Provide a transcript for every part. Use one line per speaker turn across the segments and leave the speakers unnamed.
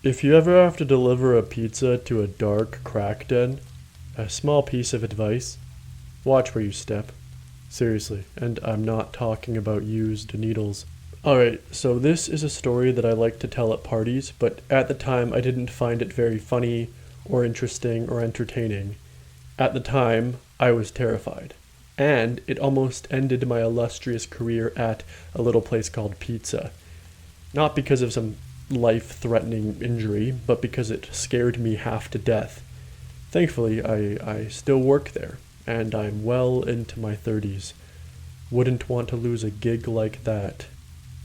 If you ever have to deliver a pizza to a dark crack den, a small piece of advice: watch where you step. Seriously, and I'm not talking about used needles. Alright, so this is a story that I like to tell at parties, but at the time I didn't find it very funny or interesting or entertaining. At the time, I was terrified. And it almost ended my illustrious career at a little place called Pizza. Not because of some life-threatening injury, but because it scared me half to death. Thankfully, I still work there, and I'm well into my 30s. Wouldn't want to lose a gig like that.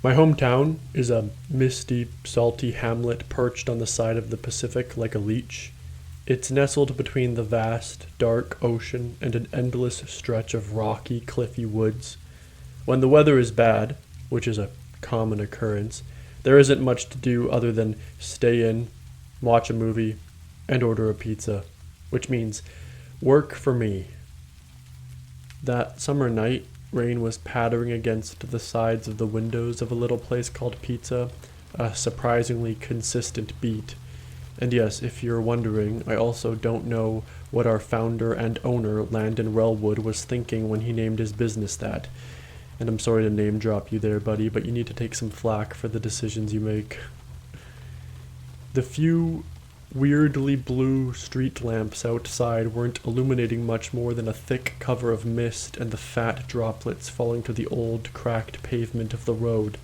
My hometown is a misty, salty hamlet perched on the side of the Pacific like a leech. It's nestled between the vast, dark ocean and an endless stretch of rocky, cliffy woods. When the weather is bad, which is a common occurrence, there isn't much to do other than stay in, watch a movie, and order a pizza, which means work for me. That summer night, rain was pattering against the sides of the windows of a little place called Pizza, a surprisingly consistent beat. And yes, if you're wondering, I also don't know what our founder and owner, Landon Relwood, was thinking when he named his business that. And I'm sorry to name drop you there, buddy, but you need to take some flack for the decisions you make. The few weirdly blue street lamps outside weren't illuminating much more than a thick cover of mist and the fat droplets falling to the old, cracked pavement of the road.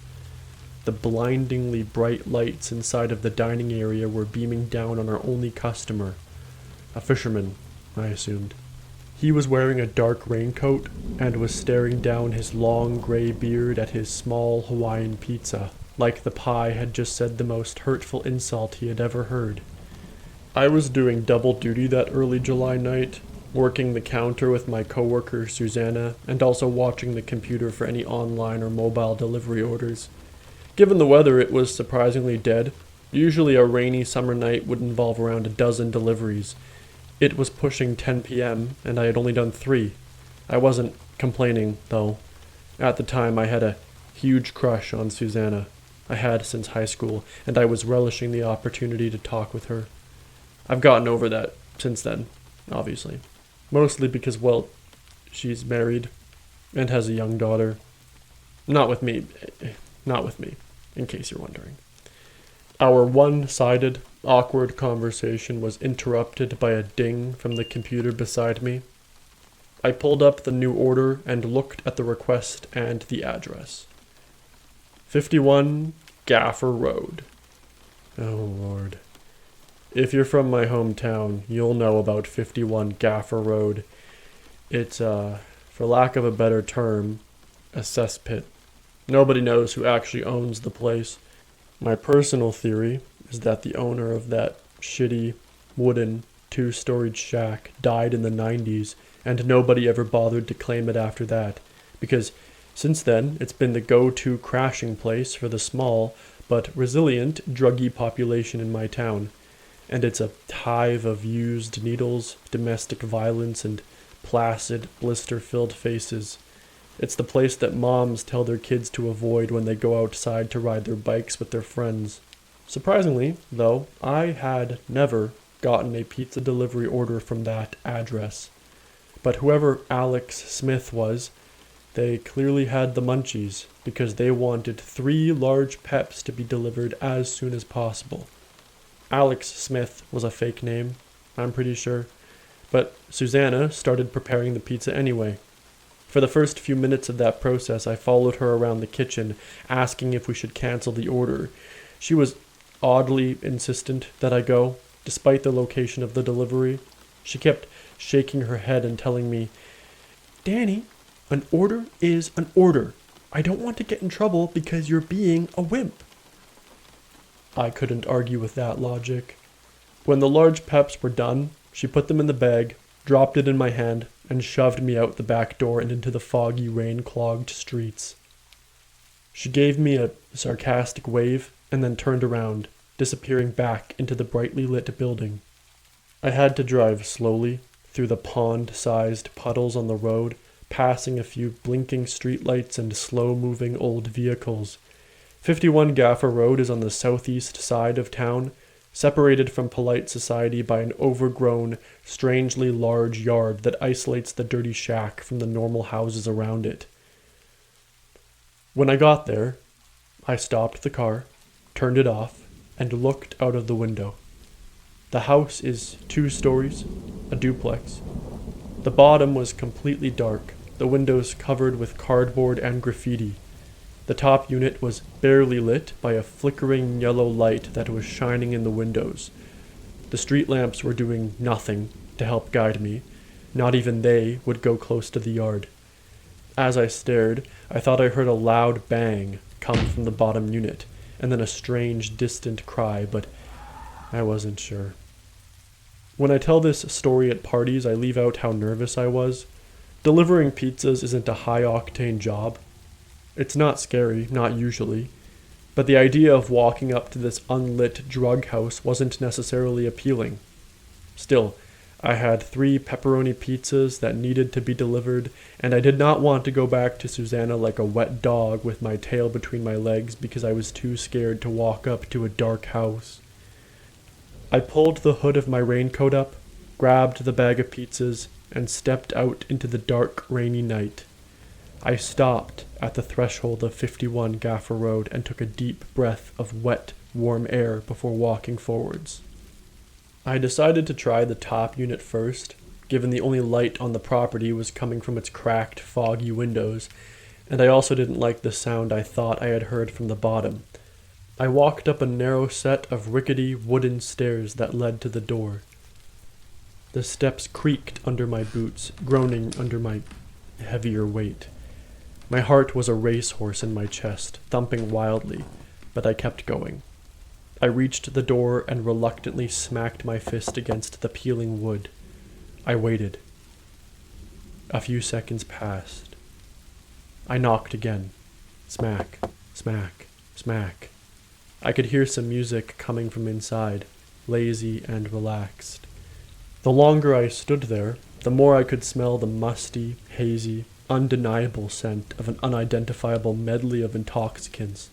The blindingly bright lights inside of the dining area were beaming down on our only customer. A fisherman, I assumed. He was wearing a dark raincoat and was staring down his long gray beard at his small Hawaiian pizza, like the pie had just said the most hurtful insult he had ever heard. I was doing double duty that early July night, working the counter with my coworker Susanna, and also watching the computer for any online or mobile delivery orders. Given the weather, it was surprisingly dead. Usually a rainy summer night would involve around a dozen deliveries. It was pushing 10 p.m., and I had only done 3. I wasn't complaining, though. At the time, I had a huge crush on Susanna. I had since high school, and I was relishing the opportunity to talk with her. I've gotten over that since then, obviously. Mostly because, well, she's married and has a young daughter. Not with me, in case you're wondering. Our one-sided, awkward conversation was interrupted by a ding from the computer beside me. I pulled up the new order and looked at the request and the address. 51 Gaffer Road. Oh, Lord. If you're from my hometown, you'll know about 51 Gaffer Road. It's, for lack of a better term, a cesspit. Nobody knows who actually owns the place. My personal theory is that the owner of that shitty, wooden, 2-storied shack died in the 90s, and nobody ever bothered to claim it after that, because since then it's been the go-to crashing place for the small but resilient druggie population in my town, and it's a hive of used needles, domestic violence, and placid, blister-filled faces. It's the place that moms tell their kids to avoid when they go outside to ride their bikes with their friends. Surprisingly, though, I had never gotten a pizza delivery order from that address. But whoever Alex Smith was, they clearly had the munchies, because they wanted 3 large peps to be delivered as soon as possible. Alex Smith was a fake name, I'm pretty sure, but Susanna started preparing the pizza anyway. For the first few minutes of that process, I followed her around the kitchen, asking if we should cancel the order. She was oddly insistent that I go, despite the location of the delivery. She kept shaking her head and telling me, "Danny, an order is an order. I don't want to get in trouble because you're being a wimp." I couldn't argue with that logic. When the large peps were done, she put them in the bag, dropped it in my hand, and shoved me out the back door and into the foggy, rain-clogged streets. She gave me a sarcastic wave and then turned around, disappearing back into the brightly lit building. I had to drive slowly through the pond-sized puddles on the road, passing a few blinking streetlights and slow-moving old vehicles. 51 Gaffer Road is on the southeast side of town, separated from polite society by an overgrown, strangely large yard that isolates the dirty shack from the normal houses around it. When I got there, I stopped the car, turned it off, and looked out of the window. The house is 2 stories, a duplex. The bottom was completely dark, the windows covered with cardboard and graffiti. The top unit was barely lit by a flickering yellow light that was shining in the windows. The street lamps were doing nothing to help guide me. Not even they would go close to the yard. As I stared, I thought I heard a loud bang come from the bottom unit, and then a strange, distant cry, but I wasn't sure. When I tell this story at parties, I leave out how nervous I was. Delivering pizzas isn't a high-octane job. It's not scary, not usually, but the idea of walking up to this unlit drug house wasn't necessarily appealing. Still, I had 3 pepperoni pizzas that needed to be delivered, and I did not want to go back to Susanna like a wet dog with my tail between my legs because I was too scared to walk up to a dark house. I pulled the hood of my raincoat up, grabbed the bag of pizzas, and stepped out into the dark, rainy night. I stopped at the threshold of 51 Gaffer Road and took a deep breath of wet, warm air before walking forwards. I decided to try the top unit first, given the only light on the property was coming from its cracked, foggy windows, and I also didn't like the sound I thought I had heard from the bottom. I walked up a narrow set of rickety wooden stairs that led to the door. The steps creaked under my boots, groaning under my heavier weight. My heart was a racehorse in my chest, thumping wildly, but I kept going. I reached the door and reluctantly smacked my fist against the peeling wood. I waited. A few seconds passed. I knocked again. Smack, smack, smack. I could hear some music coming from inside, lazy and relaxed. The longer I stood there, the more I could smell the musty, hazy, undeniable scent of an unidentifiable medley of intoxicants.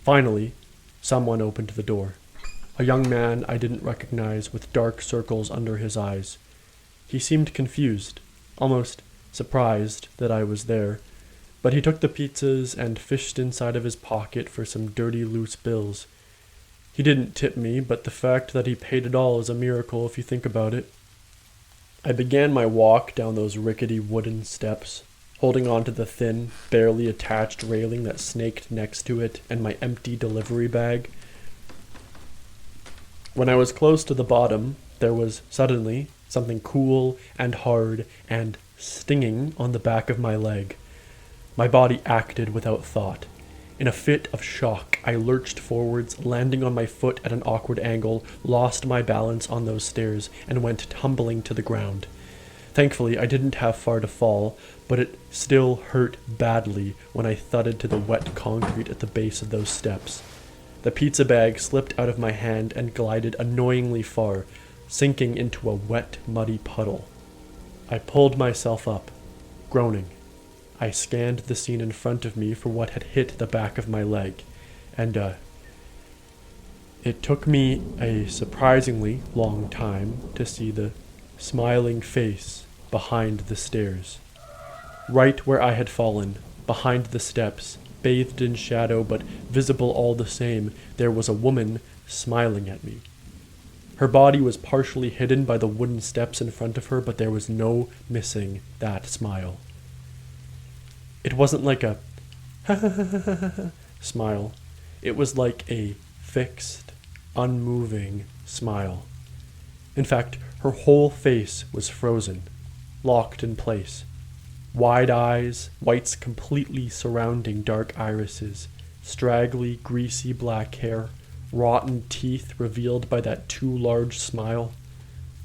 Finally, someone opened the door. A young man I didn't recognize with dark circles under his eyes. He seemed confused, almost surprised that I was there, but he took the pizzas and fished inside of his pocket for some dirty loose bills. He didn't tip me, but the fact that he paid it all is a miracle if you think about it. I began my walk down those rickety wooden steps, holding on to the thin, barely attached railing that snaked next to it and my empty delivery bag. When I was close to the bottom, there was suddenly something cool and hard and stinging on the back of my leg. My body acted without thought. In a fit of shock, I lurched forwards, landing on my foot at an awkward angle, lost my balance on those stairs, and went tumbling to the ground. Thankfully, I didn't have far to fall, but it still hurt badly when I thudded to the wet concrete at the base of those steps. The pizza bag slipped out of my hand and glided annoyingly far, sinking into a wet, muddy puddle. I pulled myself up, groaning. I scanned the scene in front of me for what had hit the back of my leg, and it took me a surprisingly long time to see the smiling face behind the stairs. Right where I had fallen, behind the steps, bathed in shadow but visible all the same, there was a woman smiling at me. Her body was partially hidden by the wooden steps in front of her, but there was no missing that smile. It wasn't like a smile. It was like a fixed, unmoving smile. In fact, her whole face was frozen, locked in place. Wide eyes, whites completely surrounding dark irises, straggly, greasy black hair, rotten teeth revealed by that too large smile.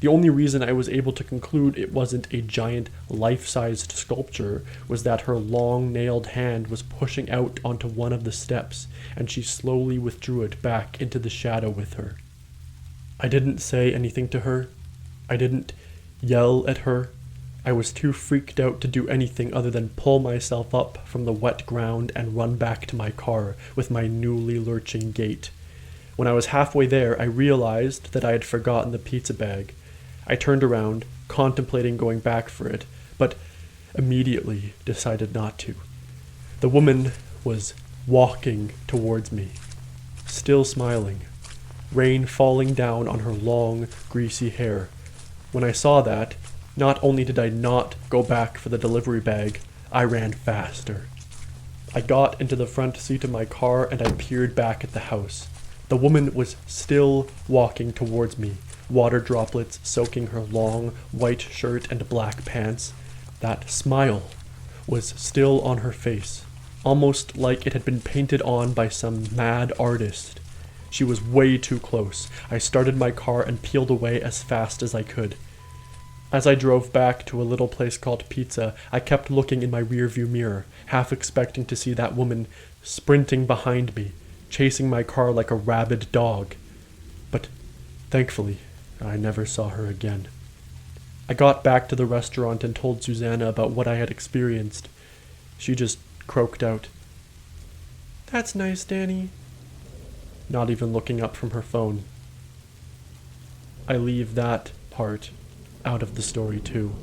The only reason I was able to conclude it wasn't a giant life-sized sculpture was that her long nailed hand was pushing out onto one of the steps, and she slowly withdrew it back into the shadow with her. I didn't say anything to her. I didn't yell at her. I was too freaked out to do anything other than pull myself up from the wet ground and run back to my car with my newly lurching gait. When I was halfway there, I realized that I had forgotten the pizza bag. I turned around, contemplating going back for it, but immediately decided not to. The woman was walking towards me, still smiling, rain falling down on her long, greasy hair. When I saw that, not only did I not go back for the delivery bag, I ran faster. I got into the front seat of my car and I peered back at the house. The woman was still walking towards me, water droplets soaking her long, white shirt and black pants. That smile was still on her face, almost like it had been painted on by some mad artist. She was way too close. I started my car and peeled away as fast as I could. As I drove back to a little place called Pizza, I kept looking in my rearview mirror, half expecting to see that woman sprinting behind me, chasing my car like a rabid dog. But thankfully, I never saw her again. I got back to the restaurant and told Susanna about what I had experienced. She just croaked out, "That's nice, Danny," not even looking up from her phone. I leave that part out of the story too.